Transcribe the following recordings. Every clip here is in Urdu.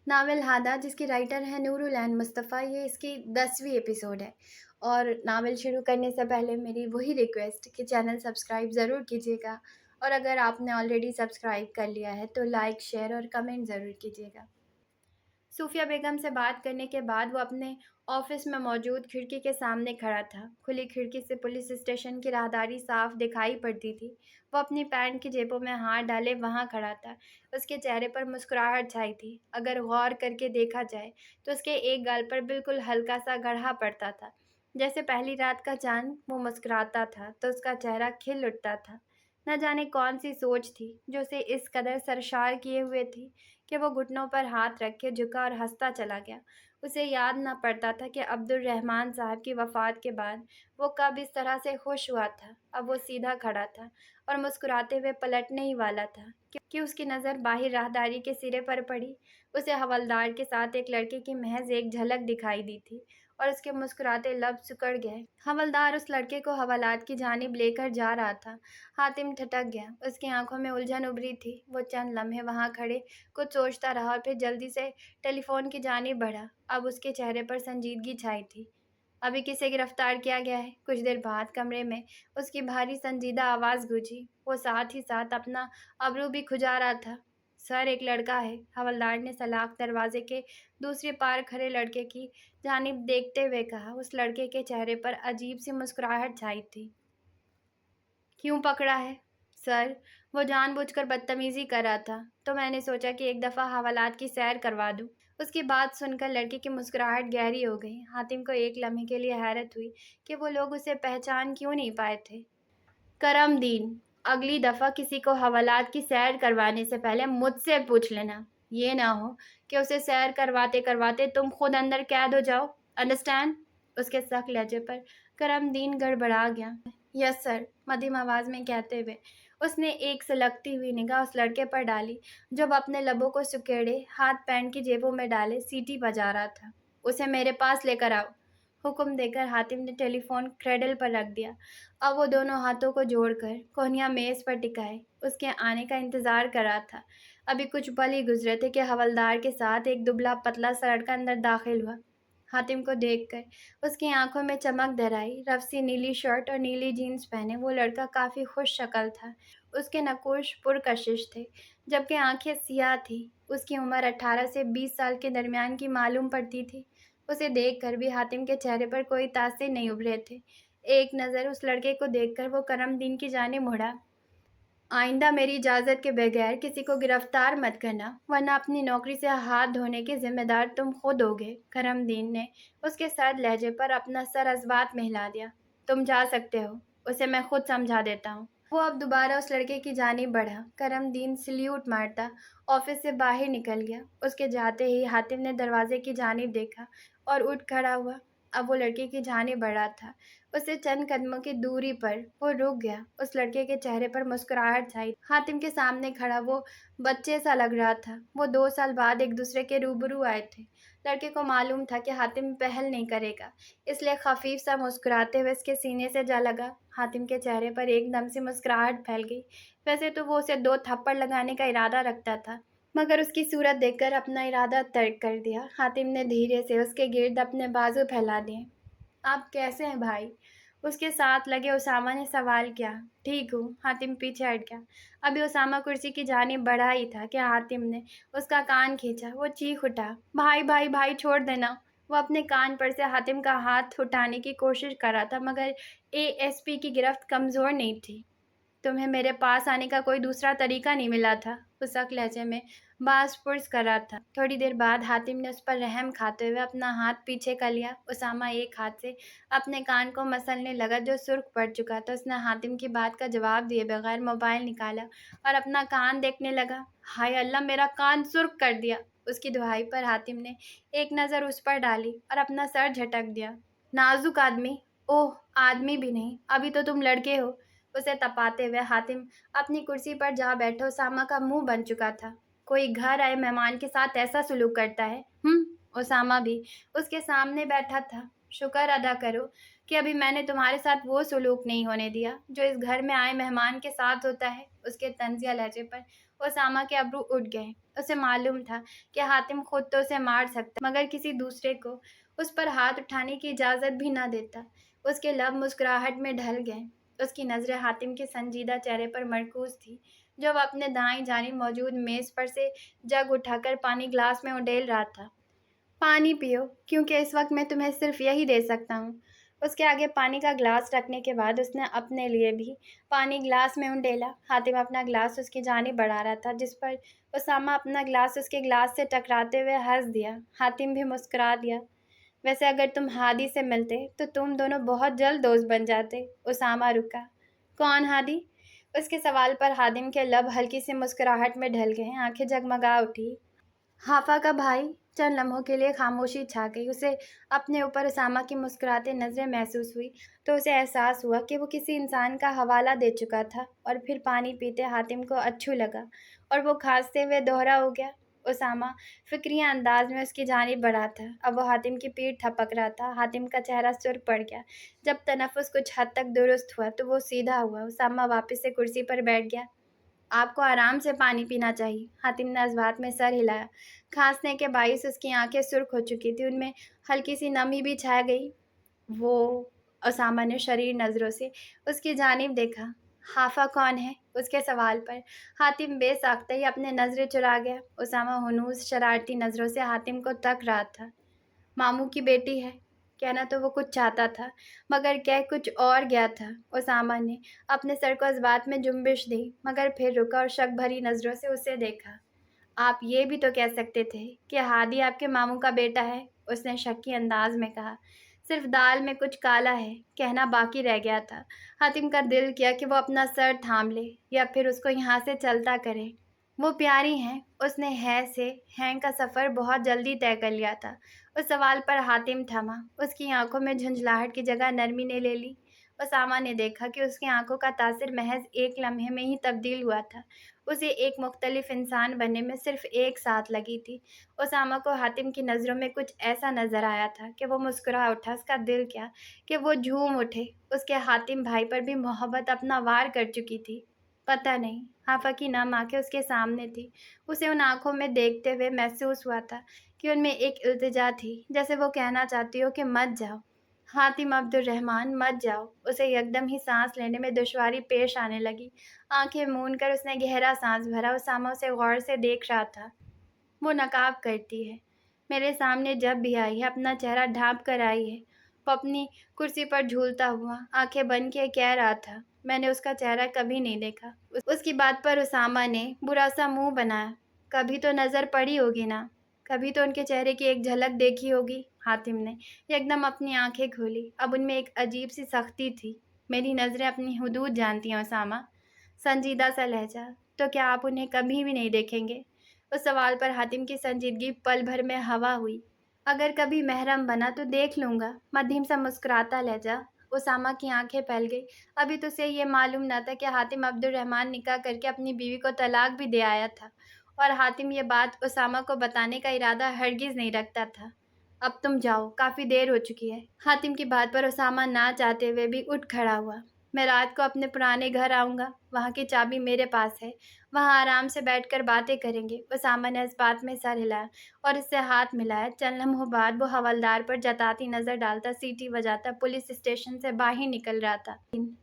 ناول ہادہ جس کی رائٹر ہے نور العین مصطفیٰ، یہ اس کی 10ویں ایپیسوڈ ہے۔ اور ناول شروع کرنے سے پہلے میری وہی ریکویسٹ کہ چینل سبسکرائب ضرور کیجیے گا، اور اگر آپ نے آلریڈی سبسکرائب کر لیا ہے تو لائک، شیئر اور کمنٹ ضرور کیجیے گا۔ صوفیہ بیگم سے بات کرنے کے بعد وہ اپنے آفس میں موجود کھڑکی کے سامنے کھڑا تھا۔ کھلی کھڑکی سے پولیس اسٹیشن کی راہداری صاف دکھائی پڑتی تھی۔ وہ اپنی پینٹ کی جیبوں میں ہاتھ ڈالے وہاں کھڑا تھا۔ اس کے چہرے پر مسکراہٹ چھائی تھی۔ اگر غور کر کے دیکھا جائے تو اس کے ایک گال پر بالکل ہلکا سا گڑھا پڑتا تھا، جیسے پہلی رات کا چاند۔ وہ مسکراتا تھا تو اس کا چہرہ کھل اٹھتا تھا۔ نہ جانے کون سی سوچ تھی جو اسے اس قدر سرشار کیے ہوئے تھی کہ وہ گھٹنوں پر ہاتھ رکھ کے جھکا اور ہنستا چلا گیا۔ اسے یاد نہ پڑتا تھا کہ عبد الرحمن صاحب کی وفات کے بعد وہ کب اس طرح سے خوش ہوا تھا۔ اب وہ سیدھا کھڑا تھا اور مسکراتے ہوئے پلٹنے ہی والا تھا کہ اس کی نظر باہر راہداری کے سرے پر پڑی۔ اسے حوالدار کے ساتھ ایک لڑکے کی محض ایک جھلک دکھائی دی تھی اور اس کے مسکراتے لب سکڑ گئے۔ حوالدار اس لڑکے کو حوالات کی جانب لے کر جا رہا تھا۔ حاتم ٹھٹک گیا۔ اس کی آنکھوں میں الجھن ابھری تھی۔ وہ چند لمحے وہاں کھڑے کچھ سوچتا رہا اور پھر جلدی سے ٹیلی فون کی جانب بڑھا۔ اب اس کے چہرے پر سنجیدگی چھائی تھی۔ ابھی کسے گرفتار کیا گیا ہے؟ کچھ دیر بعد کمرے میں اس کی بھاری سنجیدہ آواز گونجی۔ وہ ساتھ ہی ساتھ اپنا ابرو بھی کھجا رہا تھا۔ سر، ایک لڑکا ہے، حوالدار نے سلاخ دروازے کے دوسری پار کھڑے لڑکے کی جانب دیکھتے ہوئے کہا۔ اس لڑکے کے چہرے پر عجیب سی مسکراہٹ چھائی تھی۔ کیوں پکڑا ہے؟ سر، وہ جان بوجھ کر بدتمیزی کر رہا تھا تو میں نے سوچا کہ ایک دفعہ حوالات کی سیر کروا دوں۔ اس کی بات سن کر لڑکے کی مسکراہٹ گہری ہو گئی۔ حاتم کو ایک لمحے کے لیے حیرت ہوئی کہ وہ لوگ اسے پہچان کیوں نہیں پائے تھے۔ کرم دین، اگلی دفعہ کسی کو حوالات کی سیر کروانے سے پہلے مجھ سے پوچھ لینا۔ یہ نہ ہو کہ اسے سیر کرواتے کرواتے تم خود اندر قید ہو جاؤ۔ انڈرسٹینڈ؟ اس کے سخت لہجے پر کرم دین گڑبڑا گیا۔ یس سر، مدھیم آواز میں کہتے ہوئے اس نے ایک سلگتی ہوئی نگاہ اس لڑکے پر ڈالی جو اب اپنے لبوں کو سکیڑے ہاتھ پینٹ کی جیبوں میں ڈالے سیٹی بجا رہا تھا۔ اسے میرے پاس لے کر آؤ، حکم دے کر حاتم نے ٹیلی فون کریڈل پر رکھ دیا۔ اب وہ دونوں ہاتھوں کو جوڑ کر کوہنیاں میز پر ٹکائے اس کے آنے کا انتظار کر رہا تھا۔ ابھی کچھ پل ہی گزرے تھے کہ حوالدار کے ساتھ ایک دبلا پتلا سا لڑکا اندر داخل ہوا۔ حاتم کو دیکھ کر اس کی آنکھوں میں چمک در آئی۔ رفسی نیلی شرٹ اور نیلی جینز پہنے وہ لڑکا کافی خوش شکل تھا۔ اس کے نقوش پرکشش تھے جبکہ آنکھیں سیاہ تھیں۔ اس کی عمر 18 سے 20 سال کے درمیان کی معلوم پڑتی تھی۔ اسے دیکھ کر بھی حاتم کے چہرے پر کوئی تاثر نہیں ابھرے تھے۔ ایک نظر اس لڑکے کو دیکھ کر وہ کرم دین کی جانب مڑا۔ آئندہ میری اجازت کے بغیر کسی کو گرفتار مت کرنا، ورنہ اپنی نوکری سے ہاتھ دھونے کے ذمہ دار تم خود ہوگے۔ کرم دین نے اس کے سرد لہجے پر اپنا سر اس بات میں ہلا دیا۔ تم جا سکتے ہو، اسے میں خود سمجھا دیتا ہوں۔ وہ اب دوبارہ اس لڑکے کی جانب بڑھا۔ کرم دین سلیوٹ مارتا آفس سے باہر نکل گیا۔ اس کے جاتے ہی حاتم نے دروازے کی جانب دیکھا اور اٹھ کھڑا ہوا۔ اب وہ لڑکے کی جانب بڑھ رہا تھا۔ اس سے چند قدموں کی دوری پر وہ رک گیا۔ اس لڑکے کے چہرے پر مسکراہٹ چھائی۔ حاتم کے سامنے کھڑا وہ بچے سا لگ رہا تھا۔ وہ 2 سال بعد ایک دوسرے کے روبرو آئے تھے۔ لڑکے کو معلوم تھا کہ حاتم پہل نہیں کرے گا، اس لیے خفیف سا مسکراتے ہوئے اس کے سینے سے جا لگا۔ حاتم کے چہرے پر ایک دم سے مسکراہٹ پھیل گئی۔ ویسے تو وہ اسے 2 تھپڑ لگانے کا ارادہ رکھتا تھا، مگر اس کی صورت دیکھ کر اپنا ارادہ ترک کر دیا۔ حاتم نے دھیرے سے اس کے گرد اپنے بازو پھیلا دیے۔ آپ کیسے ہیں بھائی؟ اس کے ساتھ لگے اسامہ نے سوال کیا۔ ٹھیک ہوں، حاتم پیچھے ہٹ گیا۔ ابھی اسامہ کرسی کی جانب بڑھا ہی تھا کہ حاتم نے اس کا کان کھینچا۔ وہ چیخ اٹھا، بھائی بھائی بھائی، چھوڑ دینا۔ وہ اپنے کان پر سے حاتم کا ہاتھ اٹھانے کی کوشش کر رہا تھا مگر ASP کی گرفت کمزور نہیں تھی۔ تمہیں میرے پاس آنے کا کوئی دوسرا طریقہ نہیں ملا تھا؟ وہ سخت لہجے میں باز پرس کر رہا تھا۔ تھوڑی دیر بعد حاتم نے اس پر رحم کھاتے ہوئے اپنا ہاتھ پیچھے کر لیا۔ اسامہ ایک ہاتھ سے اپنے کان کو مسلنے لگا جو سرخ پڑ چکا تھا۔ اس نے حاتم کی بات کا جواب دیے بغیر موبائل نکالا اور اپنا کان دیکھنے لگا۔ ہائے اللہ، میرا کان سرخ کر دیا! اس کی دہائی پر حاتم نے ایک نظر اس پر ڈالی اور اپنا سر جھٹک دیا۔ نازک آدمی! اوہ، آدمی بھی نہیں، ابھی تو تم لڑکے ہو! اسے تپاتے ہوئے حاتم اپنی کرسی پر جا بیٹھا۔ اسامہ کا منہ بن چکا تھا۔ کوئی گھر آئے مہمان کے ساتھ ایسا سلوک کرتا ہے؟ اسامہ بھی اس کے سامنے بیٹھا تھا۔ شکر ادا کرو کہ ابھی میں نے تمہارے ساتھ وہ سلوک نہیں ہونے دیا جو اس گھر میں آئے مہمان کے ساتھ ہوتا ہے۔ اس کے طنزیہ لہجے پر اسامہ کے ابرو اٹھ گئے۔ اسے معلوم تھا کہ حاتم خود تو اسے مار سکتا مگر کسی دوسرے کو اس پر ہاتھ اٹھانے کی اجازت بھی نہ دیتا۔ اس کے لب مسکراہٹ میں ڈھل گئے۔ اس کی نظریں حاتم کے سنجیدہ چہرے پر مرکوز تھی جو وہ اپنے دائیں جانب موجود میز پر سے جگ اٹھا کر پانی گلاس میں انڈیل رہا تھا۔ پانی پیو کیونکہ اس وقت میں تمہیں صرف یہی دے سکتا ہوں۔ اس کے آگے پانی کا گلاس رکھنے کے بعد اس نے اپنے لیے بھی پانی گلاس میں انڈیلا۔ حاتم اپنا گلاس اس کی جانب بڑھا رہا تھا جس پر اسامہ اپنا گلاس اس کے گلاس سے ٹکراتے ہوئے ہنس دیا۔ حاتم بھی مسکرا دیا۔ ویسے اگر تم ہادی سے ملتے تو تم دونوں بہت جلد دوست بن جاتے۔ اسامہ رکا۔ کون ہادی؟ اس کے سوال پر حاتم کے لب ہلکی سی مسکراہٹ میں ڈھل گئے، آنکھیں جگمگا اٹھی۔ حافظ کا بھائی؟ چند لمحوں کے لیے خاموشی چھا گئی۔ اسے اپنے اوپر اسامہ کی مسکراتی نظریں محسوس ہوئی تو اسے احساس ہوا کہ وہ کسی انسان کا حوالہ دے چکا تھا، اور پھر پانی پیتے حاتم کو اچھو لگا اور وہ کھانستے ہوئے دوہرا ہو گیا۔ اسامہ فکری انداز میں اس کی جانب بڑھا تھا۔ اب وہ حاتم کی پیٹھ تھپک رہا تھا۔ حاتم کا چہرہ سرخ پڑ گیا۔ جب تنفس کچھ حد تک درست ہوا تو وہ سیدھا ہوا۔ اسامہ واپس سے کرسی پر بیٹھ گیا۔ آپ کو آرام سے پانی پینا چاہیے۔ حاتم نے اس بات میں سر ہلایا۔ کھانسنے کے باعث اس کی آنکھیں سرخ ہو چکی تھیں، ان میں ہلکی سی نمی بھی چھا گئی۔ وہ اسامہ نے شریر نظروں سے اس کی جانب دیکھا۔ حافظ کون ہے؟ اس کے سوال پر حاتم بے ساختہ ہی اپنے نظریں چرا گیا۔ اسامہ ہنوز شرارتی نظروں سے حاتم کو تک رہا تھا۔ ماموں کی بیٹی ہے۔ کہنا تو وہ کچھ چاہتا تھا مگر کہہ کچھ اور گیا تھا۔ اسامہ نے اپنے سر کو اس بات میں جنبش دی مگر پھر رکا اور شک بھری نظروں سے اسے دیکھا۔ آپ یہ بھی تو کہہ سکتے تھے کہ ہادی آپ کے ماموں کا بیٹا ہے، اس نے شکی انداز میں کہا۔ صرف دال میں کچھ کالا ہے، کہنا باقی رہ گیا تھا۔ حاتم کا دل کیا کہ وہ اپنا سر تھام لے یا پھر اس کو یہاں سے چلتا کرے۔ وہ پیاری ہیں۔ اس نے ہے سے ہینگ کا سفر بہت جلدی طے کر لیا تھا۔ اس سوال پر حاتم تھما۔ اس کی آنکھوں میں جھنجھلاہٹ کی جگہ نرمی نے لے لی۔ اسامہ نے دیکھا کہ اس کی آنکھوں کا تاثر محض ایک لمحے میں ہی تبدیل ہوا تھا۔ اسے ایک مختلف انسان بننے میں صرف ایک ساتھ لگی تھی۔ اسامہ کو حاتم کی نظروں میں کچھ ایسا نظر آیا تھا کہ وہ مسکرا اٹھا۔ اس کا دل کیا کہ وہ جھوم اٹھے۔ اس کے حاتم بھائی پر بھی محبت اپنا وار کر چکی تھی۔ پتہ نہیں، حافظ کی نم آنکھیں اس کے سامنے تھی۔ اسے ان آنکھوں میں دیکھتے ہوئے محسوس ہوا تھا کہ ان میں ایک التجا تھی، جیسے وہ کہنا چاہتی ہو کہ مت جاؤ حاتم عبد الرحمن، مت جاؤ۔ اسے یکدم ہی سانس لینے میں دشواری پیش آنے لگی۔ آنکھیں مون کر اس نے گہرا سانس بھرا۔ اسامہ اسے غور سے دیکھ رہا تھا۔ وہ نقاب کرتی ہے، میرے سامنے جب بھی آئی ہے اپنا چہرہ ڈھانپ کر آئی ہے۔ وہ اپنی کرسی پر جھولتا ہوا آنکھیں بند کیے کہہ رہا تھا، میں نے اس کا چہرہ کبھی نہیں دیکھا۔ اس کی بات پر اسامہ نے برا سا منہ بنایا۔ کبھی تو نظر پڑی ہوگی نا، کبھی تو ان کے چہرے کی ایک جھلک دیکھی ہوگی۔ حاتم نے یکدم اپنی آنکھیں کھولی۔ اب ان میں ایک عجیب سی سختی تھی۔ میری نظریں اپنی حدود جانتی ہیں اسامہ، سنجیدہ سا لہجہ، تو کیا آپ انہیں کبھی بھی نہیں دیکھیں گے؟ اس سوال پر حاتم کی سنجیدگی پل بھر میں ہوا ہوئی۔ اگر کبھی محرم بنا تو دیکھ لوں گا، مدھم سا مسکراتا لہجہ۔ اسامہ کی آنکھیں پھیل گئی۔ ابھی تو اسے یہ معلوم نہ تھا کہ حاتم عبد الرحمن نکاح کر کے اپنی بیوی کو طلاق بھی دے آیا تھا، اور حاتم یہ بات اسامہ کو بتانے کا ارادہ ہرگز نہیں رکھتا تھا۔ اب تم جاؤ، کافی دیر ہو چکی ہے۔ حاتم کی بات پر اسامہ نہ چاہتے ہوئے بھی اٹھ کھڑا ہوا۔ میں رات کو اپنے پرانے گھر آؤں گا، وہاں کی چابی میرے پاس ہے، وہاں آرام سے بیٹھ کر باتیں کریں گے۔ اسامہ نے اس بات میں سر ہلایا اور اس سے ہاتھ ملایا۔ چند لمحوں بعد وہ حوالدار پر جتاتی نظر ڈالتا سیٹی بجاتا پولیس اسٹیشن سے باہر نکل رہا تھا۔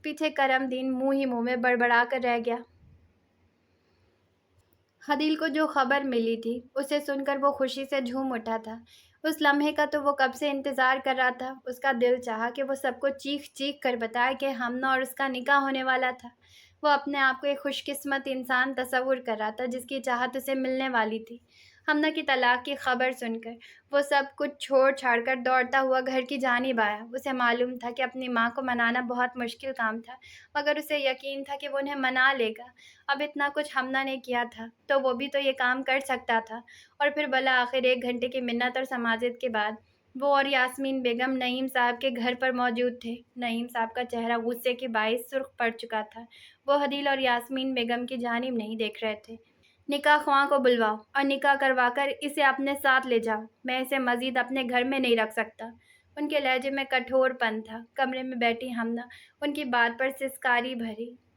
پیچھے کرم دین منہ ہی منہ میں بڑبڑا کر رہ گیا۔ خدیل کو جو خبر ملی تھی اسے سن کر وہ خوشی سے جھوم اٹھا تھا۔ اس لمحے کا تو وہ کب سے انتظار کر رہا تھا۔ اس کا دل چاہا کہ وہ سب کو چیخ چیخ کر بتائے کہ ہمنا اور اس کا نکاح ہونے والا تھا۔ وہ اپنے آپ کو ایک خوش قسمت انسان تصور کر رہا تھا جس کی چاہت اسے ملنے والی تھی۔ ہمنا کی طلاق کی خبر سن کر وہ سب کچھ چھوڑ چھاڑ کر دوڑتا ہوا گھر کی جانب آیا۔ اسے معلوم تھا کہ اپنی ماں کو منانا بہت مشکل کام تھا مگر اسے یقین تھا کہ وہ انہیں منا لے گا۔ اب اتنا کچھ ہمنا نے کیا تھا تو وہ بھی تو یہ کام کر سکتا تھا۔ اور پھر بالآخر 1 گھنٹے کی منت اور سماجت کے بعد وہ اور یاسمین بیگم نعیم صاحب کے گھر پر موجود تھے۔ نعیم صاحب کا چہرہ غصے کے باعث سرخ پڑ چکا تھا۔ وہ حدیل اور یاسمین بیگم کی جانب نہیں دیکھ رہے تھے۔ نکاح خواں کو بلواؤ اور نکاح کروا کر اسے اپنے ساتھ لے جاؤ، میں اسے مزید اپنے گھر میں نہیں رکھ سکتا۔ ان کے لہجے میں کٹھور پن تھا۔ کمرے میں بیٹھی ہمنا ان کی بات پر سسکاری بھری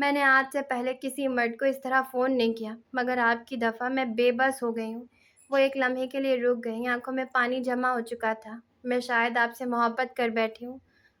میں نے آج سے پہلے کسی مرد کو اس طرح فون نہیں کیا، مگر آپ کی دفعہ میں بے بس ہو گئی ہوں۔ وہ ایک لمحے کے لیے رک گئی، آنکھوں میں پانی جمع ہو چکا تھا۔ میں شاید آپ سے محبت کر بیٹھی ہوں۔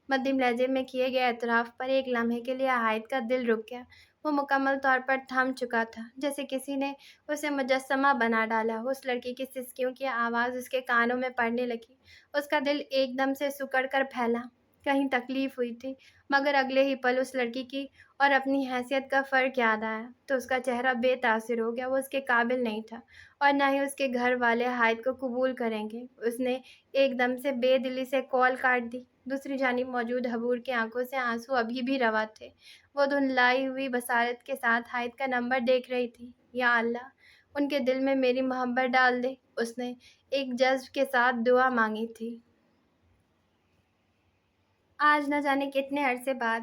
مدھم لہجے میں کیے گئے اعتراف پر ایک لمحے کے لیے عائد کا دل رک گیا۔ وہ مکمل طور پر تھم چکا تھا، جیسے کسی نے اسے مجسمہ بنا ڈالا ہو۔ اس لڑکی کی سسکیوں کی آواز اس کے کانوں میں پڑنے لگی۔ اس کا دل ایک دم سے سکڑ کر پھیلا۔ کہیں تکلیف ہوئی تھی، مگر اگلے ہی پل اس لڑکی کی اور اپنی حیثیت کا فرق یاد آیا تو اس کا چہرہ بے تاثر ہو گیا۔ وہ اس کے قابل نہیں تھا، اور نہ ہی اس کے گھر والے عائد کو قبول کریں گے۔ اس نے ایک دم سے بے دلی سے کال کاٹ دی۔ دوسری جانب موجود حبور کی آنکھوں سے آنسو ابھی بھی روا تھے۔ وہ دھندلائی ہوئی بصارت کے ساتھ عائد کا نمبر دیکھ رہی تھی۔ یا اللہ، ان کے دل میں میری محبت ڈال دے، اس نے ایک جذب کے ساتھ دعا مانگی تھی۔ آج نہ جانے کتنے عرصے بعد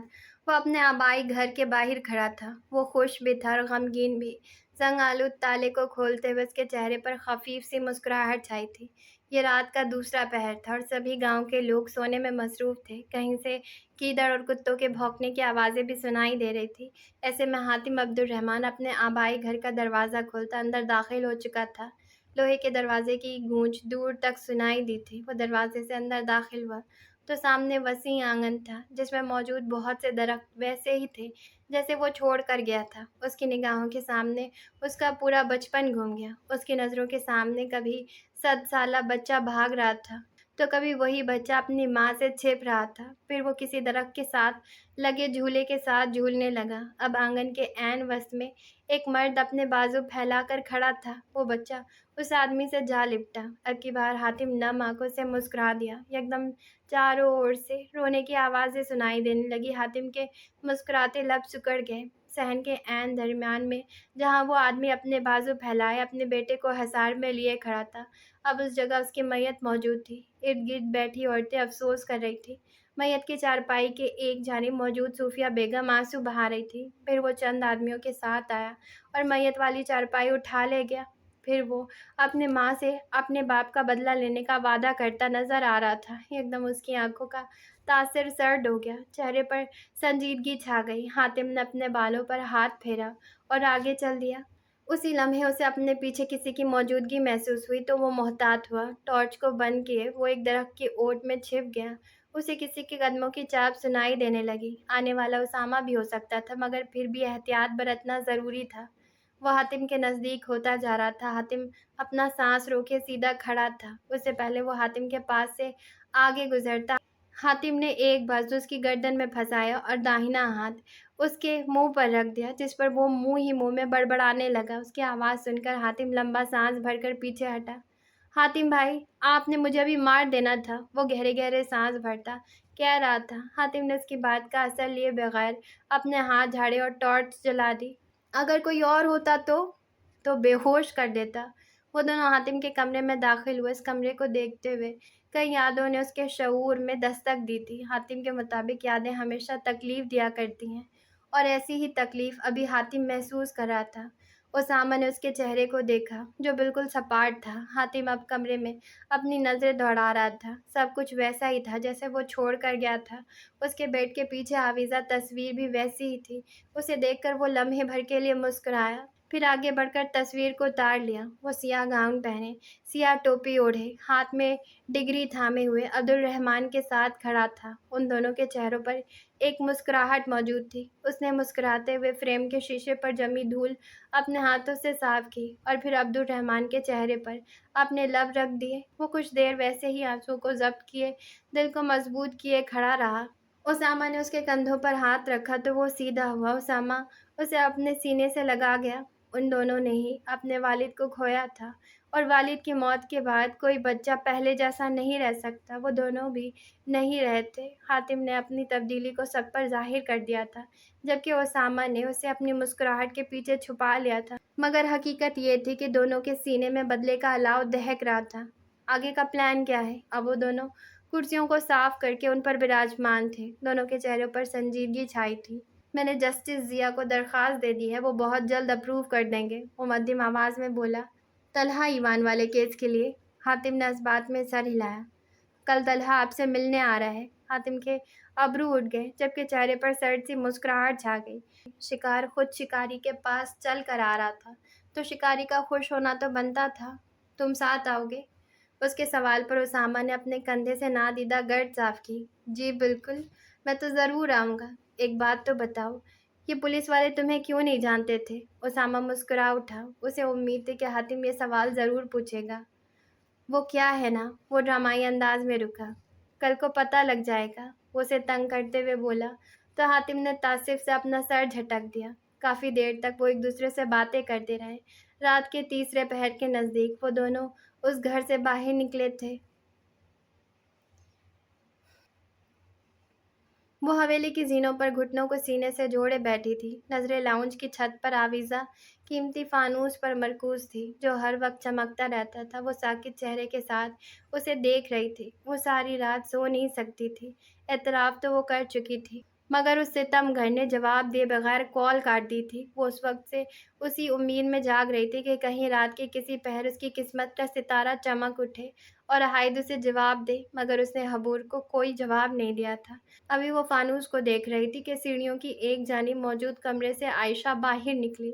وہ اپنے آبائی گھر کے باہر کھڑا تھا۔ وہ خوش بھی تھا اور غمگین بھی۔ زنگ آلود تالے کو کھولتے ہوئے اس کے چہرے پر خفیف سی مسکراہٹ چھائی تھی۔ یہ رات کا دوسرا پہر تھا اور سبھی گاؤں کے لوگ سونے میں مصروف تھے۔ کہیں سے گیدڑ اور کتوں کے بھونکنے کی آوازیں بھی سنائی دے رہی تھی۔ ایسے میں حاتم عبد الرحمن اپنے آبائی گھر کا دروازہ کھولتا اندر داخل ہو چکا تھا۔ لوہے کے دروازے کی گونج دور تک سنائی دی تھی۔ وہ دروازے سے اندر داخل ہوا تو سامنے وسیع آنگن تھا، جس میں موجود بہت سے درخت ویسے ہی تھے جیسے وہ چھوڑ کر گیا تھا۔ اس کی نگاہوں کے سامنے اس کا پورا بچپن گھوم گیا۔ اس کی نظروں کے سامنے کبھی 100 سالہ بچہ بھاگ رہا تھا تو کبھی وہی بچہ اپنی ماں سے چھپ رہا تھا۔ پھر وہ کسی درخت کے ساتھ لگے جھولے کے ساتھ جھولنے لگا۔ اب آنگن کے عین وسط میں ایک مرد اپنے بازو پھیلا کر کھڑا تھا۔ وہ بچہ اس آدمی سے جا لپٹا۔ اب کی بار حاتم نم آنکھوں سے مسکرا دیا۔ یکدم چاروں اور سے رونے کی آوازیں سنائی دینے لگی۔ حاتم کے مسکراتے لب سکڑ گئے۔ صحن کے عین درمیان میں جہاں وہ آدمی اپنے بازو پھیلائے اپنے بیٹے کو حصار میں لیے کھڑا تھا، اب اس جگہ اس کی میت موجود تھی۔ ارد گرد بیٹھی عورتیں افسوس کر رہی تھیں۔ میت کی چارپائی کے ایک جانب موجود صوفیہ بیگم آنسو بہا رہی تھی۔ پھر وہ چند آدمیوں کے ساتھ آیا اور میت والی چارپائی اٹھا لے گیا۔ پھر وہ اپنے ماں سے اپنے باپ کا بدلہ لینے کا وعدہ کرتا نظر آ رہا تھا۔ ایک دم اس کی آنکھوں کا تاثر سرد ہو گیا، چہرے پر سنجیدگی چھا گئی۔ حاتم نے اپنے بالوں پر ہاتھ پھیرا اور آگے چل دیا۔ اسی لمحے اسے اپنے پیچھے کسی کی موجودگی محسوس ہوئی تو وہ محتاط ہوا۔ ٹارچ کو بند کیے وہ ایک درخت کی اوٹ میں چھپ گیا۔ اسے کسی کے قدموں کی چاپ سنائی دینے لگی۔ آنے والا اسامہ بھی ہو سکتا تھا، مگر پھر بھی احتیاط برتنا ضروری تھا۔ وہ حاتم کے نزدیک ہوتا جا رہا تھا۔ حاتم اپنا سانس روکے سیدھا کھڑا تھا۔ اس سے پہلے وہ حاتم کے پاس سے آگے گزرتا، حاتم نے ایک بازو اس کی گردن میں پھنسایا اور داہنا ہاتھ اس کے منہ پر رکھ دیا، جس پر وہ منہ ہی منہ میں بڑبڑانے لگا۔ اس کی آواز سن کر حاتم لمبا سانس بھر کر پیچھے ہٹا۔ حاتم بھائی، آپ نے مجھے ابھی مار دینا تھا، وہ گہرے گہرے سانس بھرتا کہہ رہا تھا۔ حاتم نے اس کی بات کا اثر لیے بغیر اپنے ہاتھ جھاڑے اور ٹارچ جلا دی۔ اگر کوئی اور ہوتا تو بے ہوش کر دیتا۔ وہ دونوں حاتم کے کمرے میں داخل ہوئے۔ اس کمرے کو دیکھتے ہوئے کئی یادوں نے اس کے شعور میں دستک دی تھی۔ حاتم کے مطابق یادیں ہمیشہ تکلیف دیا کرتی ہیں، اور ایسی ہی تکلیف ابھی حاتم محسوس کر رہا تھا۔ اسامہ نے اس کے چہرے کو دیکھا جو بالکل سپاٹ تھا۔ حاتم اب کمرے میں اپنی نظریں دوڑا رہا تھا۔ سب کچھ ویسا ہی تھا جیسے وہ چھوڑ کر گیا تھا۔ اس کے بیڈ کے پیچھے آویزہ تصویر بھی ویسی ہی تھی۔ اسے دیکھ کر وہ لمحے بھر کے لیے مسکرایا، پھر آگے بڑھ کر تصویر کو اتار لیا۔ وہ سیاہ گاؤن پہنے، سیاہ ٹوپی اوڑھے، ہاتھ میں ڈگری تھامے ہوئے عبد الرحمن کے ساتھ کھڑا تھا۔ ان دونوں کے چہروں پر ایک مسکراہٹ موجود تھی۔ اس نے مسکراتے ہوئے فریم کے شیشے پر جمی دھول اپنے ہاتھوں سے صاف کی اور پھر عبد الرحمن کے چہرے پر اپنے لب رکھ دیے۔ وہ کچھ دیر ویسے ہی آنسوؤں کو ضبط کیے، دل کو مضبوط کیے کھڑا رہا۔ اسامہ نے اس کے کندھوں پر ہاتھ رکھا تو وہ سیدھا ہوا۔ اسامہ اسے اپنے سینے سے لگا گیا۔ ان دونوں نے ہی اپنے والد کو کھویا تھا، اور والد کی موت کے بعد کوئی بچہ پہلے جیسا نہیں رہ سکتا۔ وہ دونوں بھی نہیں رہے تھے۔ حاتم نے اپنی تبدیلی کو سب پر ظاہر کر دیا تھا، جبکہ اسامہ نے اسے اپنی مسکراہٹ کے پیچھے چھپا لیا تھا، مگر حقیقت یہ تھی کہ دونوں کے سینے میں بدلے کا الاؤ دہک رہا تھا۔ آگے کا پلان کیا ہے؟ اب وہ دونوں کرسیوں کو صاف کر کے ان پر براجمان تھے۔ دونوں کے چہروں پر سنجیدگی چھائی تھی۔ میں نے جسٹس ضیاء کو درخواست دے دی ہے، وہ بہت جلد اپروو کر دیں گے، وہ مدھم آواز میں بولا۔ طلحہ ایوان والے کیس کے لیے؟ حاتم نے اس بات میں سر ہلایا۔ کل طلحہ آپ سے ملنے آ رہا ہے۔ حاتم کے ابرو اٹھ گئے جبکہ چہرے پر سرد سی مسکراہٹ چھا گئی۔ شکار خود شکاری کے پاس چل کر آ رہا تھا تو شکاری کا خوش ہونا تو بنتا تھا۔ تم ساتھ آؤ گے؟ اس کے سوال پر اسامہ نے اپنے کندھے سے نادیدہ گرد صاف کی۔ جی بالکل، میں تو ضرور آؤں گا۔ ایک بات تو بتاؤ، یہ پولیس والے تمہیں کیوں نہیں جانتے تھے؟ اسامہ مسکرا اٹھا۔ اسے امید تھی کہ حاتم یہ سوال ضرور پوچھے گا۔ وہ کیا ہے نا، وہ ڈرامائی انداز میں رکا۔ کل کو پتہ لگ جائے گا، وہ اسے تنگ کرتے ہوئے بولا تو حاتم نے تعصب سے اپنا سر جھٹک دیا۔ کافی دیر تک وہ ایک دوسرے سے باتیں کرتے رہے۔ رات کے تیسرے پہر کے نزدیک وہ دونوں اس گھر سے باہر نکلے تھے۔ وہ حویلی کی زینوں پر گھٹنوں کو سینے سے جوڑے بیٹھی تھی، نظریں لاؤنج کی چھت پر آویزاں قیمتی فانوس پر مرکوز تھی جو ہر وقت چمکتا رہتا تھا۔ وہ ساکت چہرے کے ساتھ اسے دیکھ رہی تھی۔ وہ ساری رات سو نہیں سکتی تھی۔ اعتراف تو وہ کر چکی تھی، مگر اس ستم گر نے جواب دیے بغیر کال کاٹ دی تھی۔ وہ اس وقت سے اسی امید میں جاگ رہی تھی کہ کہیں رات کے کسی پہر اس کی قسمت کا ستارہ چمک اٹھے اور عائد اسے جواب دے، مگر اس نے حبور کو کوئی جواب نہیں دیا تھا۔ ابھی وہ فانوس کو دیکھ رہی تھی کہ سیڑھیوں کی ایک جانب موجود کمرے سے عائشہ باہر نکلی۔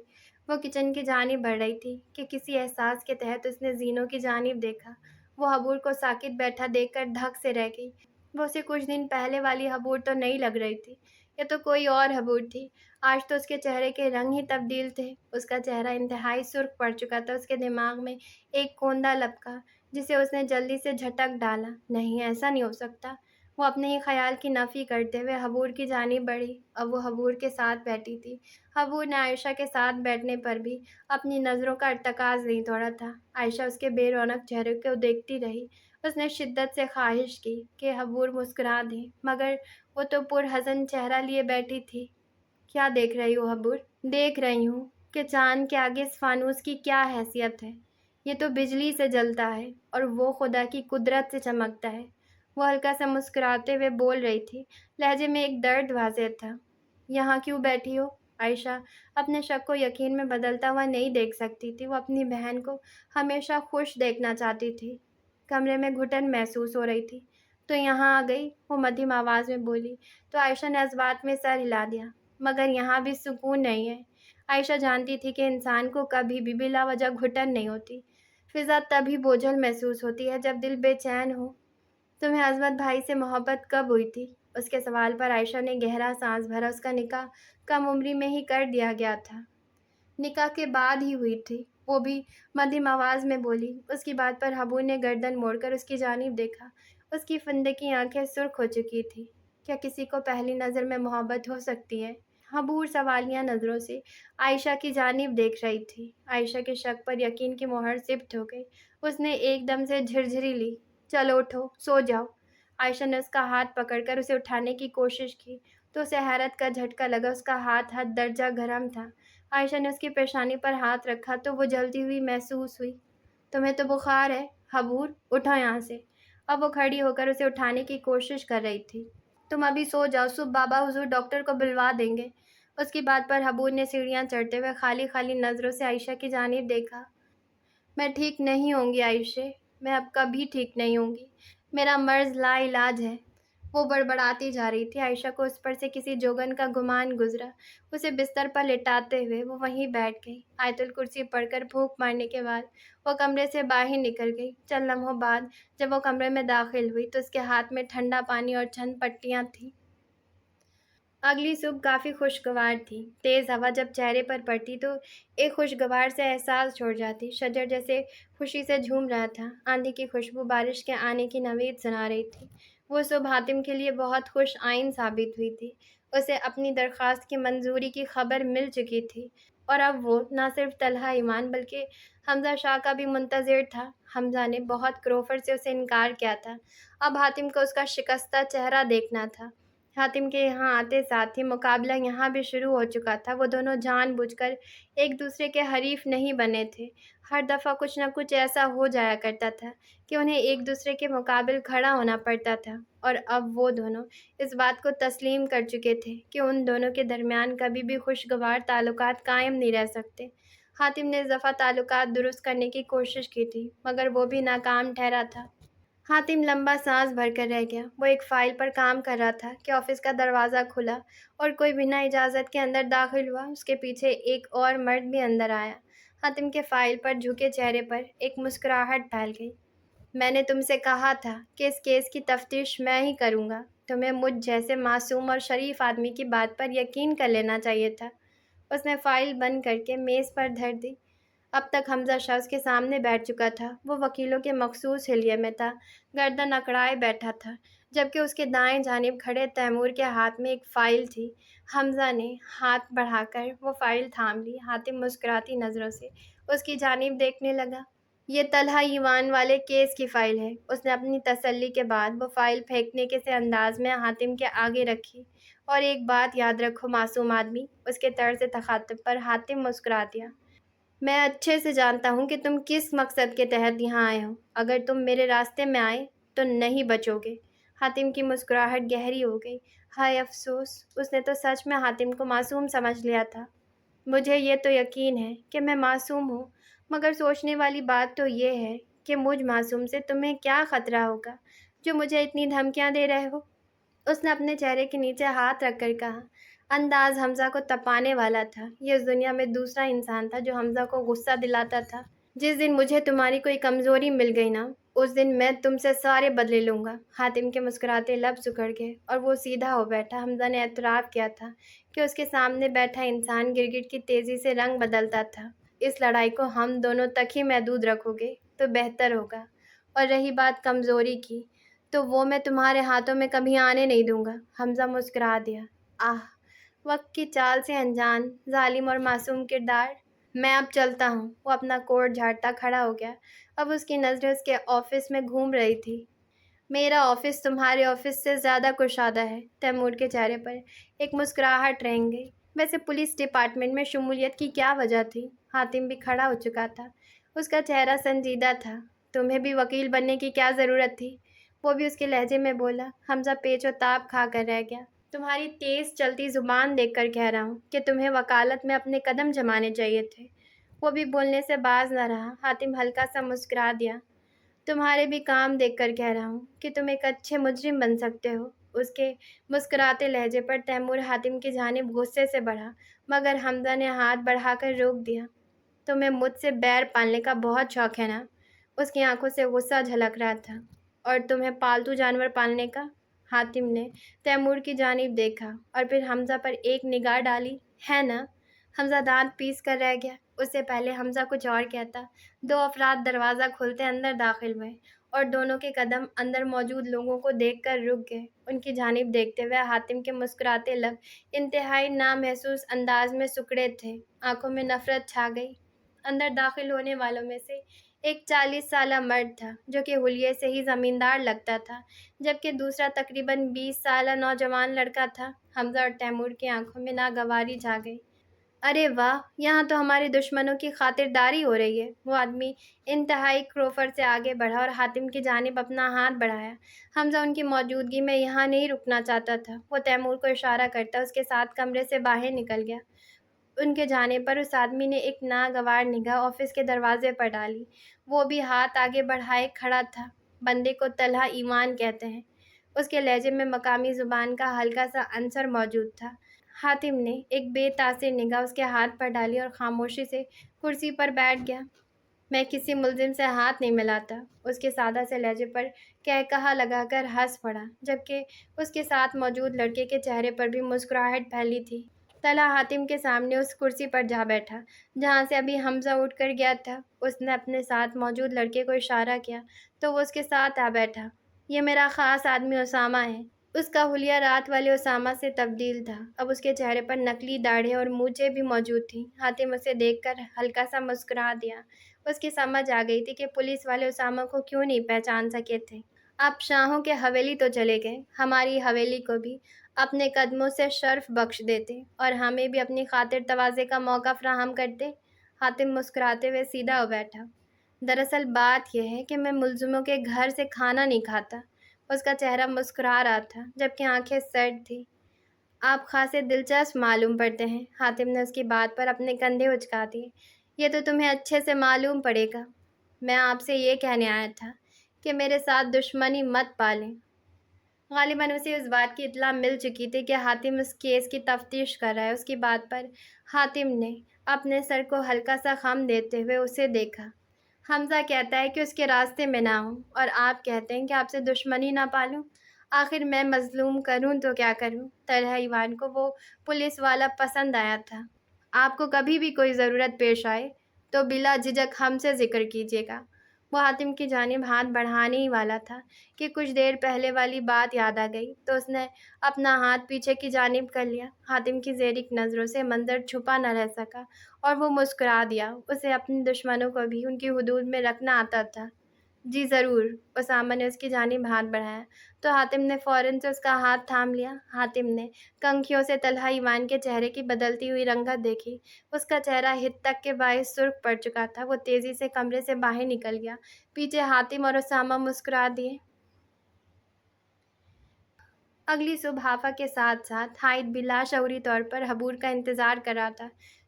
وہ کچن کی جانب بڑھ رہی تھی کہ کسی احساس کے تحت اس نے زینوں کی جانب دیکھا۔ وہ حبور کو ساکت بیٹھا دیکھ کر دھک سے رہ گئی۔ وہ اسے کچھ دن پہلے والی حبور تو نہیں لگ رہی تھی، یہ تو کوئی اور حبور تھی۔ آج تو اس کے چہرے کے رنگ ہی تبدیل تھے۔ اس کا چہرہ انتہائی سرخ پڑ چکا تھا۔ اس کے دماغ میں ایک کوندا لپکا جسے اس نے جلدی سے جھٹک ڈالا۔ نہیں، ایسا نہیں ہو سکتا۔ وہ اپنے ہی خیال کی نفی کرتے ہوئے حبور کی جانب بڑھی۔ اب وہ حبور کے ساتھ بیٹھی تھی۔ حبور نے عائشہ کے ساتھ بیٹھنے پر بھی اپنی نظروں کا ارتکاز نہیں توڑا تھا۔ عائشہ اس کے بے رونق چہرے کو دیکھتی رہی۔ اس نے شدت سے خواہش کی کہ حبور مسکرا دے، مگر وہ تو پرحزن چہرہ لیے بیٹھی تھی۔ کیا دیکھ رہی ہو حبور؟ دیکھ رہی ہوں کہ چاند کے آگے اس فانوس کی کیا حیثیت ہے۔ یہ تو بجلی سے جلتا ہے اور وہ خدا کی قدرت سے چمکتا ہے۔ وہ ہلکا سا مسکراتے ہوئے بول رہی تھی، لہجے میں ایک درد واضح تھا۔ یہاں کیوں بیٹھی ہو؟ عائشہ اپنے شک کو یقین میں بدلتا ہوا نہیں دیکھ سکتی تھی۔ وہ اپنی بہن کو ہمیشہ خوش دیکھنا چاہتی تھی۔ کمرے میں گھٹن محسوس ہو رہی تھی تو یہاں آ گئی، وہ مدھیم آواز میں بولی تو عائشہ نے اس بات میں سر ہلا دیا۔ مگر یہاں بھی سکون نہیں ہے۔ عائشہ جانتی تھی کہ انسان کو کبھی بھی بلا وجہ گھٹن نہیں ہوتی۔ فضا تبھی بوجھل محسوس ہوتی ہے جب دل بے چین ہو۔ تمہیں عظمت بھائی سے محبت کب ہوئی تھی؟ اس کے سوال پر عائشہ نے گہرا سانس بھرا۔ اس کا نکاح کم عمری میں ہی کر دیا گیا تھا۔ نکاح کے بعد ہی ہوئی تھی، وہ بھی مدھیم آواز میں بولی۔ اس کی بات پر حبور نے گردن موڑ کر اس کی جانب دیکھا۔ اس کی فندقی آنکھیں سرخ ہو چکی تھیں۔ کیا کسی کو پہلی نظر میں محبت ہو سکتی ہے؟ حبور سوالیہ نظروں سے عائشہ کی جانب دیکھ رہی تھی۔ عائشہ کے شک پر یقین کی مہر ضبط ہو گئی۔ اس نے ایک دم سے جھرجھری لی۔ چلو اٹھو، سو جاؤ۔ عائشہ نے اس کا ہاتھ پکڑ کر اسے اٹھانے کی کوشش کی تو اسے حیرت کا جھٹکا لگا۔ اس کا ہاتھ حد درجہ گرم تھا۔ عائشہ نے اس کی پیشانی پر ہاتھ رکھا تو وہ جلتی ہوئی محسوس ہوئی۔ تمہیں تو بخار ہے حبور، اٹھو یہاں سے۔ اب وہ کھڑی ہو کر اسے اٹھانے کی کوشش کر رہی تھی۔ تم ابھی سو جاؤ، صبح بابا حضور ڈاکٹر کو بلوا دیں گے۔ اس کی بات پر حبور نے سیڑھیاں چڑھتے ہوئے خالی خالی نظروں سے عائشہ کی جانب دیکھا۔ میں ٹھیک نہیں ہوں گی عائشہ، میں اب کبھی ٹھیک نہیں ہوں گی۔ میرا مرض لا علاج ہے۔ وہ بڑبڑاتی جا رہی تھی۔ عائشہ کو اس پر سے کسی جوگن کا گمان گزرا۔ اسے بستر پر لٹاتے ہوئے وہ وہیں بیٹھ گئی۔ آیت الکرسی پڑھ کر پھونک مارنے کے بعد وہ کمرے سے باہر نکل گئی۔ چند لمحوں بعد جب وہ کمرے میں داخل ہوئی تو اس کے ہاتھ میں ٹھنڈا پانی اور چند پٹیاں تھیں۔ اگلی صبح کافی خوشگوار تھی۔ تیز ہوا جب چہرے پر پڑتی تو ایک خوشگوار سے احساس چھوڑ جاتی۔ شجر جیسے خوشی سے جھوم رہا تھا۔ آندھی کی خوشبو بارش کے آنے کی نوید سنا رہی تھی۔ وہ صبح حاتم کے لیے بہت خوش آئند ثابت ہوئی تھی۔ اسے اپنی درخواست کی منظوری کی خبر مل چکی تھی اور اب وہ نہ صرف طلحہ ایمان بلکہ حمزہ شاہ کا بھی منتظر تھا۔ حمزہ نے بہت کروفر سے اسے انکار کیا تھا۔ اب حاتم کو اس کا شکستہ چہرہ دیکھنا تھا۔ حاتم کے یہاں آتے ساتھ ہی مقابلہ یہاں بھی شروع ہو چکا تھا۔ وہ دونوں جان بوجھ کر ایک دوسرے کے حریف نہیں بنے تھے۔ ہر دفعہ کچھ نہ کچھ ایسا ہو جایا کرتا تھا کہ انہیں ایک دوسرے کے مقابل کھڑا ہونا پڑتا تھا، اور اب وہ دونوں اس بات کو تسلیم کر چکے تھے کہ ان دونوں کے درمیان کبھی بھی خوشگوار تعلقات قائم نہیں رہ سکتے۔ حاتم نے اس دفعہ تعلقات درست کرنے کی کوشش کی تھی، مگر وہ بھی ناکام ٹھہرا تھا۔ حاتم لمبا سانس بھر کر رہ گیا۔ وہ ایک فائل پر کام کر رہا تھا کہ آفس کا دروازہ کھلا اور کوئی بنا اجازت کے اندر داخل ہوا۔ اس کے پیچھے ایک اور مرد بھی اندر آیا۔ حاتم کے فائل پر جھکے چہرے پر ایک مسکراہٹ پھیل گئی۔ میں نے تم سے کہا تھا کہ اس کیس کی تفتیش میں ہی کروں گا۔ تمہیں مجھ جیسے معصوم اور شریف آدمی کی بات پر یقین کر لینا چاہیے تھا۔ اس نے فائل بند کر کے میز پر دھر دی۔ اب تک حمزہ شاہ اس کے سامنے بیٹھ چکا تھا۔ وہ وکیلوں کے مخصوص حلیے میں تھا، گردن اکڑائے بیٹھا تھا، جبکہ اس کے دائیں جانب کھڑے تیمور کے ہاتھ میں ایک فائل تھی۔ حمزہ نے ہاتھ بڑھا کر وہ فائل تھام لی۔ حاتم مسکراتی نظروں سے اس کی جانب دیکھنے لگا۔ یہ طلحہ ایوان والے کیس کی فائل ہے۔ اس نے اپنی تسلی کے بعد وہ فائل پھینکنے کے سے انداز میں حاتم کے آگے رکھی۔ اور ایک بات یاد رکھو معصوم آدمی، اس کے طرز تخاطب پر حاتم مسکرا دیا۔ میں اچھے سے جانتا ہوں کہ تم کس مقصد کے تحت یہاں آئے ہو۔ اگر تم میرے راستے میں آئے تو نہیں بچو گے۔ حاتم کی مسکراہٹ گہری ہو گئی۔ ہائے افسوس، اس نے تو سچ میں حاتم کو معصوم سمجھ لیا تھا۔ مجھے یہ تو یقین ہے کہ میں معصوم ہوں، مگر سوچنے والی بات تو یہ ہے کہ مجھ معصوم سے تمہیں کیا خطرہ ہوگا جو مجھے اتنی دھمکیاں دے رہے ہو۔ اس نے اپنے چہرے کے نیچے ہاتھ رکھ کر کہا۔ انداز حمزہ کو تپانے والا تھا۔ یہ اس دنیا میں دوسرا انسان تھا جو حمزہ کو غصہ دلاتا تھا۔ جس دن مجھے تمہاری کوئی کمزوری مل گئی نا، اس دن میں تم سے سارے بدلے لوں گا۔ حاتم کے مسکراتے لب سکڑ گئے اور وہ سیدھا ہو بیٹھا۔ حمزہ نے اعتراف کیا تھا کہ اس کے سامنے بیٹھا انسان گرگٹ کی تیزی سے رنگ بدلتا تھا۔ اس لڑائی کو ہم دونوں تک ہی محدود رکھو گے تو بہتر ہوگا، اور رہی بات کمزوری کی تو وہ میں تمہارے ہاتھوں میں کبھی آنے نہیں دوں گا۔ حمزہ مسکرا دیا۔ آہ، وقت کی چال سے انجان، ظالم اور معصوم کردار۔ میں اب چلتا ہوں۔ وہ اپنا کوٹ جھاڑتا کھڑا ہو گیا۔ اب اس کی نظریں اس کے آفس میں گھوم رہی تھی۔ میرا آفس تمہارے آفس سے زیادہ کشادہ ہے۔ تیمور کے چہرے پر ایک مسکراہٹ رنگ گئی۔ ویسے پولیس ڈپارٹمنٹ میں شمولیت کی کیا وجہ تھی؟ حاتم بھی کھڑا ہو چکا تھا۔ اس کا چہرہ سنجیدہ تھا۔ تمہیں بھی وکیل بننے کی کیا ضرورت تھی؟ وہ بھی اس کے لہجے میں بولا۔ حمزہ پیچ و تاب کھا کر رہ گیا۔ تمہاری تیز چلتی زبان دیکھ کر کہہ رہا ہوں کہ تمہیں وکالت میں اپنے قدم جمانے چاہیے تھے۔ وہ بھی بولنے سے باز نہ رہا۔ حاتم ہلکا سا مسکرا دیا۔ تمہارے بھی کام دیکھ کر کہہ رہا ہوں کہ تم ایک اچھے مجرم بن سکتے ہو۔ اس کے مسکراتے لہجے پر تیمور حاتم کی جانب غصے سے بڑھا، مگر حمزہ نے ہاتھ بڑھا کر روک دیا۔ تمہیں مجھ سے بیر پالنے کا بہت شوق ہے نا؟ اس کی آنکھوں سے غصہ جھلک رہا تھا۔ اور تمہیں پالتو جانور پالنے کا؟ حاتم نے تیمور کی جانب دیکھا اور پھر حمزہ پر ایک نگاہ ڈالی۔ ہے نا؟ حمزہ دانت پیس کر رہ گیا۔ اس سے پہلے حمزہ کچھ اور کہتا، دو افراد دروازہ کھولتے اندر داخل ہوئے اور دونوں کے قدم اندر موجود لوگوں کو دیکھ کر رک گئے۔ ان کی جانب دیکھتے ہوئے حاتم کے مسکراتے لب انتہائی نامحسوس انداز میں سکڑے تھے۔ آنکھوں میں نفرت چھا گئی۔ اندر داخل ہونے والوں میں سے ایک 40 سالہ مرد تھا جو کہ حلیے سے ہی زمیندار لگتا تھا، جبکہ دوسرا تقریباً 20 سالہ نوجوان لڑکا تھا۔ حمزہ اور تیمور کی آنکھوں میں ناگواری چھا گئی۔ ارے واہ، یہاں تو ہمارے دشمنوں کی خاطرداری ہو رہی ہے۔ وہ آدمی انتہائی کروفر سے آگے بڑھا اور حاتم کی جانب اپنا ہاتھ بڑھایا۔ حمزہ ان کی موجودگی میں یہاں نہیں رکنا چاہتا تھا۔ وہ تیمور کو اشارہ کرتا اس کے ساتھ کمرے سے باہر نکل گیا۔ ان کے جانے پر اس آدمی نے ایک ناگوار نگاہ آفس کے دروازے پر ڈالی۔ وہ بھی ہاتھ آگے بڑھائے کھڑا تھا۔ بندے کو طلحہ ایوان کہتے ہیں۔ اس کے لہجے میں مقامی زبان کا ہلکا سا عنصر موجود تھا۔ حاتم نے ایک بے تاثر نگاہ اس کے ہاتھ پر ڈالی اور خاموشی سے کرسی پر بیٹھ گیا۔ میں کسی ملزم سے ہاتھ نہیں ملاتا۔ اس کے سادہ سے لہجے پر قہقہا لگا کر ہنس پڑا، جبکہ اس کے ساتھ موجود لڑکے کے چہرے پر بھی مسکراہٹ پھیلی تھی۔ طلحہ حاتم کے سامنے اس کرسی پر جا بیٹھا جہاں سے ابھی حمزہ اٹھ کر گیا تھا۔ اس نے اپنے ساتھ موجود لڑکے کو اشارہ کیا تو وہ اس کے ساتھ آ بیٹھا۔ یہ میرا خاص آدمی اسامہ ہے۔ اس کا حلیہ رات والے اسامہ سے تبدیل تھا۔ اب اس کے چہرے پر نقلی داڑھیں اور مونچھیں بھی موجود تھیں۔ حاتم اسے دیکھ کر ہلکا سا مسکرا دیا۔ اس کی سمجھ آ گئی تھی کہ پولیس والے اسامہ کو کیوں نہیں پہچان سکے تھے۔ آپ شاہوں کے حویلی تو چلے گئے، ہماری حویلی کو بھی اپنے قدموں سے شرف بخش دیتے اور ہمیں بھی اپنی خاطر تواضع کا موقع فراہم کرتے۔ حاتم مسکراتے ہوئے سیدھا ہو بیٹھا۔ دراصل بات یہ ہے کہ میں ملزموں کے گھر سے کھانا نہیں کھاتا۔ اس کا چہرہ مسکرا رہا تھا، جبکہ آنکھیں سرد تھیں۔ آپ خاصے دلچسپ معلوم پڑتے ہیں۔ حاتم نے اس کی بات پر اپنے کندھے اچکا دیے۔ یہ تو تمہیں اچھے سے معلوم پڑے گا۔ میں آپ سے یہ کہنے آیا تھا کہ میرے ساتھ دشمنی مت پالیں۔ غالباً اسے اس بات کی اطلاع مل چکی تھی کہ حاتم اس کیس کی تفتیش کر رہا ہے۔ اس کی بات پر حاتم نے اپنے سر کو ہلکا سا خم دیتے ہوئے اسے دیکھا۔ حمزہ کہتا ہے کہ اس کے راستے میں نہ ہوں، اور آپ کہتے ہیں کہ آپ سے دشمنی نہ پالوں۔ آخر میں مظلوم کروں تو کیا کروں؟ طلحہ ایوان کو وہ پولیس والا پسند آیا تھا۔ آپ کو کبھی بھی کوئی ضرورت پیش آئے تو بلا جھجک ہم سے ذکر کیجیے گا۔ وہ حاتم کی جانب ہاتھ بڑھانے ہی والا تھا کہ کچھ دیر پہلے والی بات یاد آ گئی، تو اس نے اپنا ہاتھ پیچھے کی جانب کر لیا۔ حاتم کی زیرک نظروں سے منظر چھپا نہ رہ سکا اور وہ مسکرا دیا۔ اسے اپنے دشمنوں کو بھی ان کی حدود میں رکھنا آتا تھا۔ جی ضرور۔ اسامہ نے اس کی جانب ہاتھ بڑھایا تو حاتم نے فوراً سے اس کا ہاتھ تھام لیا۔ حاتم نے کنکھیوں سے طلحہ ایوان کے چہرے کی بدلتی ہوئی رنگت دیکھی۔ اس کا چہرہ ہتک کے باعث سرخ پڑ چکا تھا۔ وہ تیزی سے کمرے سے باہر نکل گیا۔ پیچھے حاتم اور اسامہ مسکرا دیے۔ اگلی صبح آفا کے ساتھ ساتھ حائد بھی لاشعوری طور پر حبور کا انتظار کر رہا تھا۔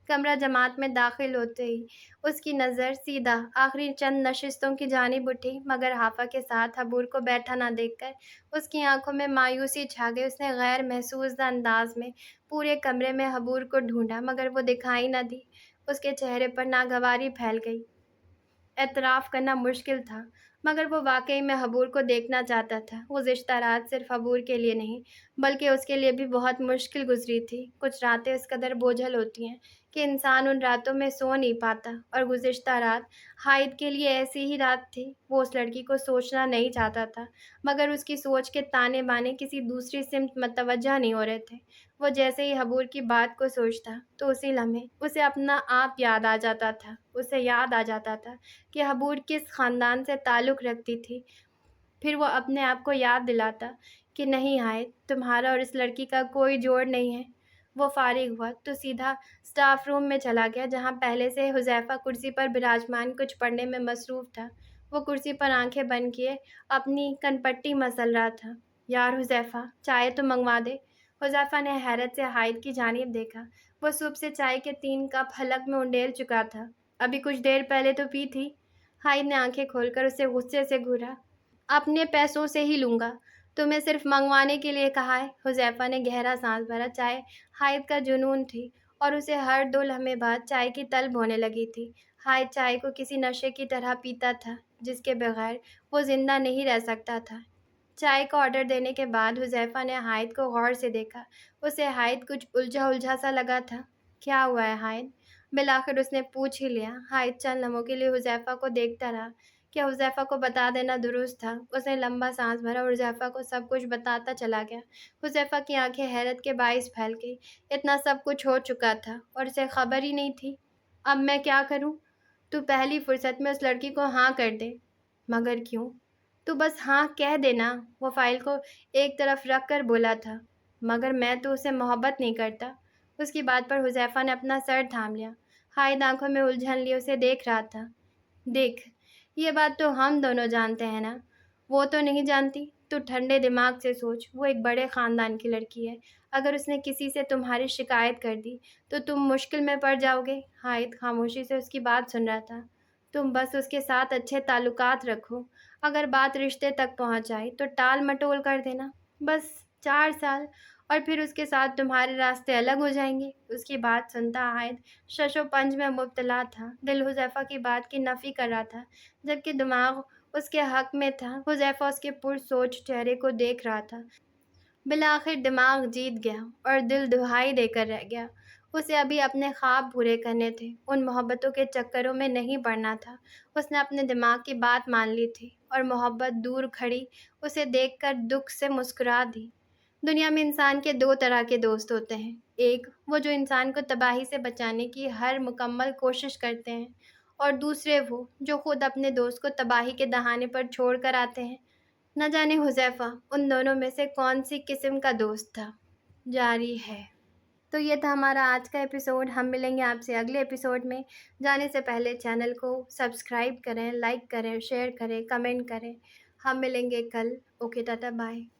کمرہ جماعت میں داخل ہوتے ہی اس کی نظر سیدھا آخری چند نشستوں کی جانب اٹھی، مگر آفا کے ساتھ حبور کو بیٹھا نہ دیکھ کر اس کی آنکھوں میں مایوسی چھا گئی۔ اس نے غیر محسوس انداز میں پورے کمرے میں حبور کو ڈھونڈا، مگر وہ دکھائی نہ دی۔ اس کے چہرے پر ناگواری پھیل گئی۔ اعتراف کرنا مشکل تھا، مگر وہ واقعی میں حبور کو دیکھنا چاہتا تھا۔ گزشتہ رات صرف حبور کے لیے نہیں بلکہ اس کے لیے بھی بہت مشکل گزری تھی۔ کچھ راتیں اس قدر بوجھل ہوتی ہیں کہ انسان ان راتوں میں سو نہیں پاتا، اور گزشتہ رات حائد کے لیے ایسی ہی رات تھی۔ وہ اس لڑکی کو سوچنا نہیں چاہتا تھا، مگر اس کی سوچ کے تانے بانے کسی دوسری سمت متوجہ نہیں ہو رہے تھے۔ وہ جیسے ہی حبور کی بات کو سوچتا تو اسی لمحے اسے اپنا آپ یاد آ جاتا تھا۔ اسے یاد آ جاتا تھا کہ حبور کس خاندان سے تعلق رکھتی تھی۔ پھر وہ اپنے آپ کو یاد دلاتا کہ نہیں حائد، تمہارا اور اس لڑکی کا کوئی جوڑ نہیں ہے۔ وہ فارغ ہوا تو سیدھا سٹاف روم میں چلا گیا، جہاں پہلے سے حذیفہ کرسی پر براجمان کچھ پڑھنے میں مصروف تھا۔ وہ کرسی پر آنکھیں بند کیے اپنی کنپٹی مسل رہا تھا۔ یار حذیفہ، چائے تو منگوا دے۔ حذیفہ نے حیرت سے حائد کی جانب دیکھا۔ وہ صبح سے چائے کے 3 کپ حلق میں انڈیل چکا تھا۔ ابھی کچھ دیر پہلے تو پی تھی۔ حائد نے آنکھیں کھول کر اسے غصے سے گھورا۔ اپنے پیسوں سے ہی لوں گا، تمہیں صرف منگوانے کے لیے کہا ہے۔ حذیفہ نے گہرا سانس بھرا۔ چائے حائد کا جنون تھی اور اسے ہر 2 لمحے بعد چائے کی طلب ہونے لگی تھی۔ حائد چائے کو کسی نشے کی طرح پیتا تھا جس کے بغیر وہ زندہ نہیں رہ سکتا تھا۔ چائے کا آرڈر دینے کے بعد حذیفہ نے حائد کو غور سے دیکھا۔ اسے حائد کچھ الجھا سا لگا تھا۔ کیا ہوا ہے حائد؟ بالآخر اس نے پوچھ ہی لیا۔ حائد چند لمحوں کے لیے حذیفہ کو دیکھتا رہا۔ کیا حذیفہ کو بتا دینا درست تھا؟ اس نے لمبا سانس بھرا اور حذیفہ کو سب کچھ بتاتا چلا گیا۔ حذیفہ کی آنکھیں حیرت کے باعث پھیل گئی۔ اتنا سب کچھ ہو چکا تھا اور اسے خبر ہی نہیں تھی۔ اب میں کیا کروں؟ تو پہلی فرصت میں اس لڑکی کو ہاں کر دے۔ مگر کیوں؟ تو بس ہاں کہہ دینا۔ وہ فائل کو ایک طرف رکھ کر بولا تھا۔ مگر میں تو اسے محبت نہیں کرتا۔ اس کی بات پر حذیفہ نے اپنا سر تھام لیا۔ حائد آنکھوں میں الجھن لیے اسے دیکھ رہا تھا۔ دیکھ، یہ بات تو ہم دونوں جانتے ہیں نا؟ وہ تو نہیں جانتی۔ تو ٹھنڈے دماغ سے سوچ، وہ ایک بڑے خاندان کی لڑکی ہے۔ اگر اس نے کسی سے تمہاری شکایت کر دی تو تم مشکل میں پڑ جاؤ گے۔ حائد خاموشی سے اس کی بات سن رہا تھا۔ تم بس اس کے ساتھ اچھے تعلقات رکھو۔ اگر بات رشتے تک پہنچ جائے تو ٹال مٹول کر دینا۔ بس 4 سال اور پھر اس کے ساتھ تمہارے راستے الگ ہو جائیں گے۔ اس کی بات سنتا حائد شش و پنج میں مبتلا تھا۔ دل حذیفہ کی بات کی نفی کر رہا تھا، جبکہ دماغ اس کے حق میں تھا۔ حذیفہ اس کے پرسوچ چہرے کو دیکھ رہا تھا۔ بالآخر دماغ جیت گیا اور دل دہائی دے کر رہ گیا۔ اسے ابھی اپنے خواب پورے کرنے تھے، ان محبتوں کے چکروں میں نہیں پڑنا تھا۔ اس نے اپنے دماغ کی بات مان لی تھی اور محبت دور کھڑی اسے دیکھ کر دکھ سے مسکرا دی۔ دنیا میں انسان کے 2 طرح کے دوست ہوتے ہیں، ایک وہ جو انسان کو تباہی سے بچانے کی ہر مکمل کوشش کرتے ہیں، اور دوسرے وہ جو خود اپنے دوست کو تباہی کے دہانے پر چھوڑ کر آتے ہیں۔ نہ جانے حذیفہ ان دونوں میں سے کون سی قسم کا دوست تھا۔ جاری ہے۔ تو یہ تھا ہمارا آج کا ایپیسوڈ۔ ہم ملیں گے آپ سے اگلے ایپیسوڈ میں۔ جانے سے پہلے چینل کو سبسکرائب کریں، لائک کریں، شیئر کریں، کمنٹ کریں۔ ہم ملیں گے کل۔ Okay, ta-ta, bye.